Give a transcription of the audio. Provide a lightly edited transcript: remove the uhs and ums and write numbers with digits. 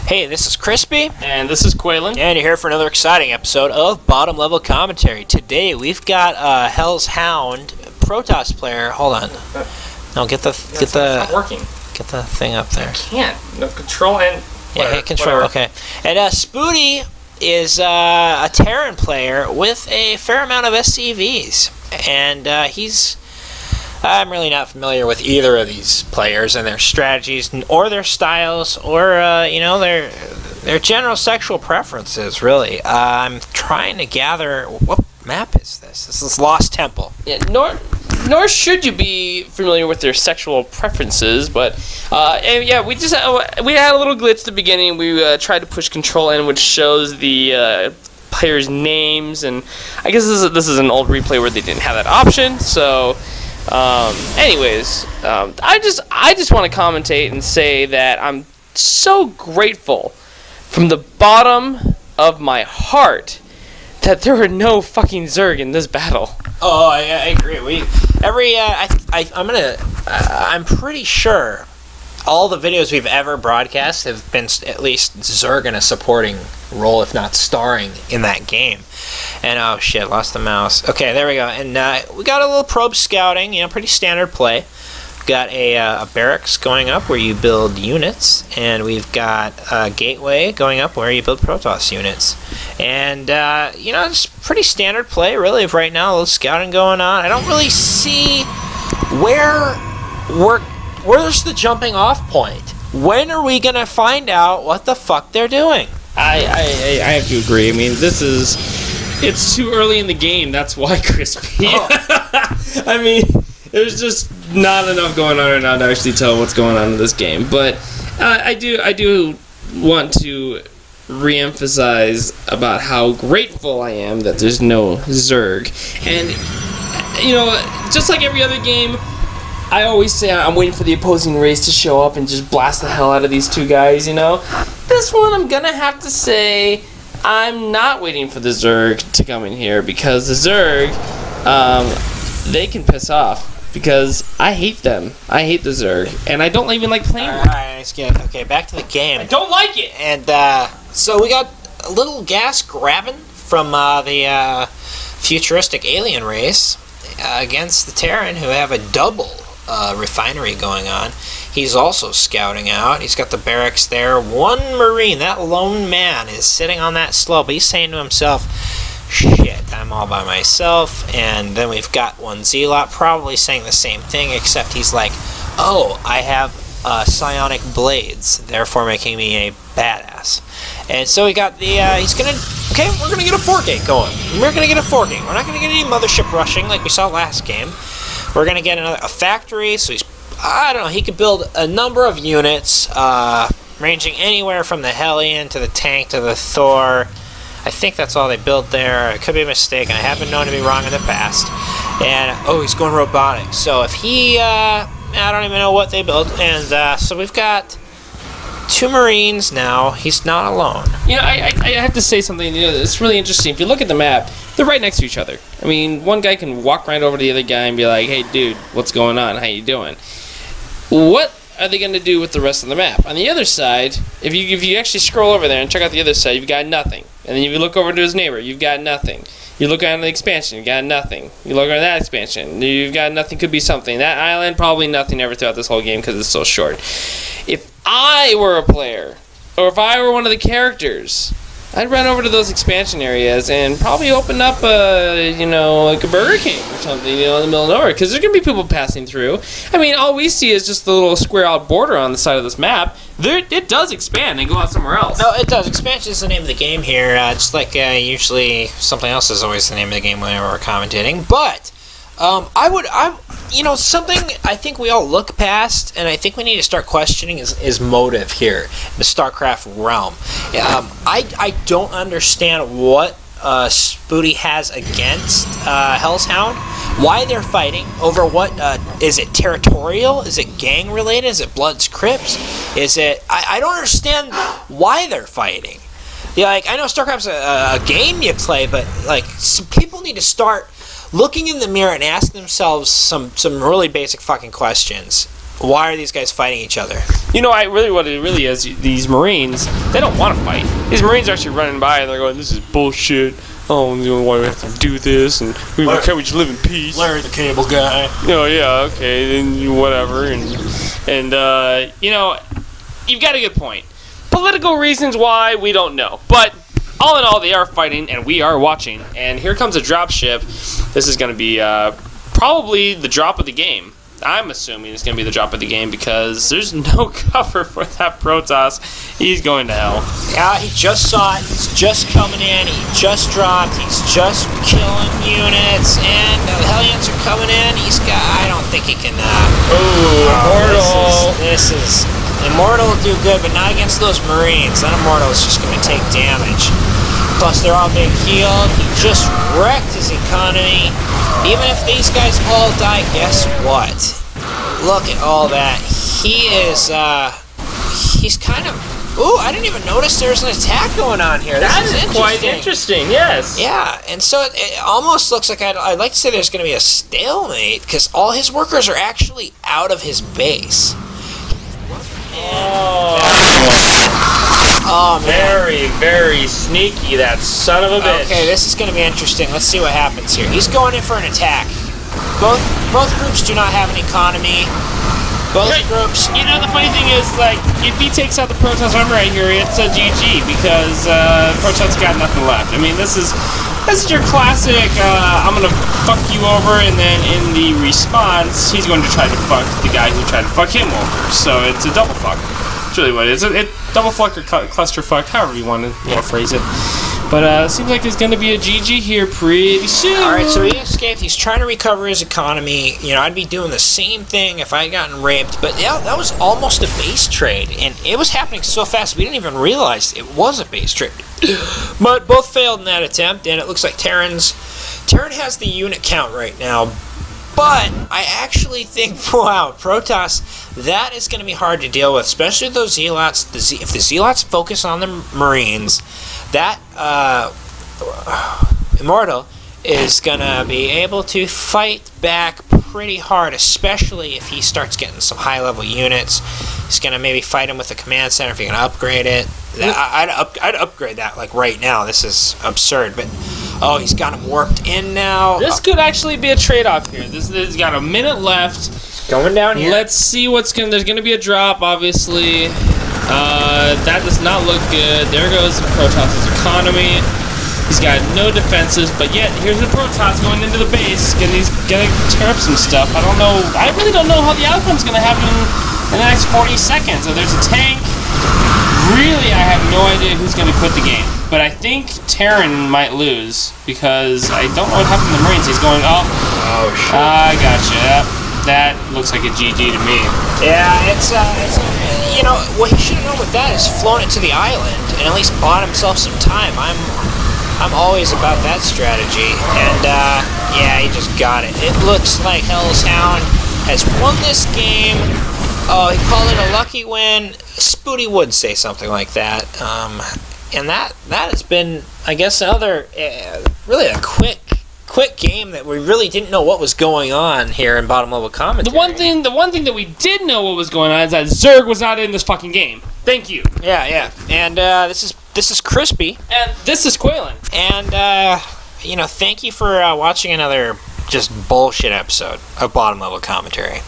Hey, this is Krispy. And this is Quaylin. And you're here for another exciting episode of Bottom Level Commentary. Today we've got Hell's Hound Protoss player. Hold on. No, get the It's not working. Get the thing up there. I can't. No control and yeah, hit control. Whatever. Okay. And Spooty is a Terran player with a fair amount of SCVs, and I'm really not familiar with either of these players and their strategies, or their styles, or their general sexual preferences. Really, I'm trying to gather what map is this. This is Lost Temple. Yeah, nor should you be familiar with their sexual preferences, but and yeah, we had a little glitch at the beginning. We tried to push control in, which shows the players' names, and I guess this is an old replay where they didn't have that option. So. Anyways, I just want to commentate and say that I'm so grateful from the bottom of my heart that there were no fucking Zerg in this battle. Oh, I agree. I'm pretty sure all the videos we've ever broadcast have been at least Zerg in a supporting role, if not starring in that game. And oh shit, lost the mouse. Okay, there we go. And we got a little probe scouting, pretty standard play. We've got a barracks going up where you build units, and we've got a gateway going up where you build Protoss units. And it's pretty standard play really right now. A little scouting going on. I don't really see where's the jumping off point. When are we gonna find out what the fuck they're doing? I have to agree. I mean, it's too early in the game. That's why, Crispy. Oh. I mean, there's just not enough going on right now to actually tell what's going on in this game. But I do want to re-emphasize about how grateful I am that there's no Zerg. And just like every other game, I always say I'm waiting for the opposing race to show up and just blast the hell out of these two guys, This one, I'm gonna have to say I'm not waiting for the Zerg to come in here, because the Zerg, they can piss off, because I hate them. I hate the Zerg, and I don't even like playing them. Alright, okay, back to the game. I don't like it! And, so we got a little gas grabbing from the futuristic alien race against the Terran, who have a double refinery going on. He's also scouting out. He's got the barracks there. One Marine, that lone man, is sitting on that slope. He's saying to himself, shit, I'm all by myself. And then we've got one Zealot probably saying the same thing, except he's like, oh, I have psionic blades, therefore making me a badass. And so we got the, we're gonna get a 4-gate going. We're gonna get a 4-gate. We're not gonna get any mothership rushing like we saw last game. We're going to get a factory, so he could build a number of units, ranging anywhere from the Hellion to the tank to the Thor. I think that's all they built there. It could be a mistake, and I have been known to be wrong in the past. And, he's going robotic. So if I don't even know what they built. And so we've got 2 Marines now. He's not alone. I have to say something. It's really interesting. If you look at the map, they're right next to each other. I mean, one guy can walk right over to the other guy and be like, "Hey, dude, what's going on? How you doing?" What are they going to do with the rest of the map? On the other side, if you actually scroll over there and check out the other side, you've got nothing. And then if you look over to his neighbor, you've got nothing. You look on the expansion, you've got nothing. You look on that expansion, you've got nothing. Could be something. That island, probably nothing ever throughout this whole game because it's so short. If I were a player, or if I were one of the characters, I'd run over to those expansion areas and probably open up like a Burger King or something, in the middle of nowhere, because there's going to be people passing through. I mean, all we see is just the little square out border on the side of this map. It does expand and go out somewhere else. No, it does. Expansion is the name of the game here, just like usually something else is always the name of the game whenever we're commentating. But something I think we all look past, and I think we need to start questioning is motive here in the StarCraft realm. I don't understand what Spooty has against Hell's Hound. Why they're fighting over what? Is it territorial? Is it gang related? Is it Bloods Crips? Is it? I don't understand why they're fighting. I know StarCraft's a game you play, but some people need to start looking in the mirror and asking themselves some really basic fucking questions. Why are these guys fighting each other? You know, what it really is, these Marines, they don't want to fight. These Marines are actually running by and they're going, this is bullshit. Oh, you know, why do we have to do this? And can't we just live in peace? Larry the Cable Guy. Oh, yeah, okay, then whatever. And you know, you've got a good point. Political reasons why, we don't know. But all in all, they are fighting, and we are watching. And here comes a dropship. This is going to be probably the drop of the game. I'm assuming it's going to be the drop of the game because there's no cover for that Protoss. He's going to hell. Yeah, he just saw it. He's just coming in. He just dropped. He's just killing units. And the Hellions are coming in. He's got... I don't think he can... Immortal. This is... Immortal will do good, but not against those Marines. That Immortal is just going to take damage. Plus, they're all being healed. He just wrecked his economy. Even if these guys all die, guess what? Look at all that. He is, he's kind of... Ooh, I didn't even notice there's an attack going on here. That is quite interesting, yes. Yeah, and so it almost looks like I'd like to say there's going to be a stalemate, because all his workers are actually out of his base. Oh, man. Very, very sneaky, that son of a bitch. Okay, this is going to be interesting. Let's see what happens here. He's going in for an attack. Both groups do not have an economy. Both groups... You know, the funny thing is, like, if he takes out the Protoss armor right here, it's a GG, because Protoss got nothing left. I mean, this is your classic, I'm going to fuck you over, and then in the response, he's going to try to fuck the guy who tried to fuck him over. So it's a double fuck. That's really what it is. Double fuck or cluster fuck, however you want to phrase it. But it seems like there's going to be a GG here pretty soon. Alright, so he escaped. He's trying to recover his economy. You know, I'd be doing the same thing if I had gotten raped. But yeah, that was almost a base trade. And it was happening so fast, we didn't even realize it was a base trade. But both failed in that attempt, and it looks like Terran has the unit count right now. But I actually think, wow, Protoss, that is going to be hard to deal with, especially those Zealots. If the Zealots focus on the Marines, that Immortal is going to be able to fight back pretty hard, especially if he starts getting some high-level units. He's going to maybe fight him with the command center if you're going to upgrade it. I'd upgrade that, like, right now. This is absurd, but... Oh, he's got him warped in now. This could actually be a trade-off here. This has got a minute left. Going down here. Let's see what's going to... There's going to be a drop, obviously. That does not look good. There goes Protoss' economy. He's got no defenses, but yet here's the Protoss going into the base. He's going to tear up some stuff. I don't know. I really don't know how the outcome's going to happen in the next 40 seconds. So there's a tank. Really, I have no idea who's going to quit the game. But I think Terran might lose, because I don't know what happened to the Marines. He's going, oh shit. I gotcha. That looks like a GG to me. Yeah, it's you know, what he should have done with that is flown it to the island, and at least bought himself some time. I'm always about that strategy, and yeah, he just got it. It looks like Hell's Hound has won this game. Oh, he called it a lucky win. Spooty would say something like that. And that has been, I guess, another really a quick game that we really didn't know what was going on here in bottom level commentary. The one thing that we did know what was going on is that Zerg was not in this fucking game. Thank you. Yeah. And this is Krispy. And this is Quaylin. And you know, thank you for watching another just bullshit episode of bottom level commentary.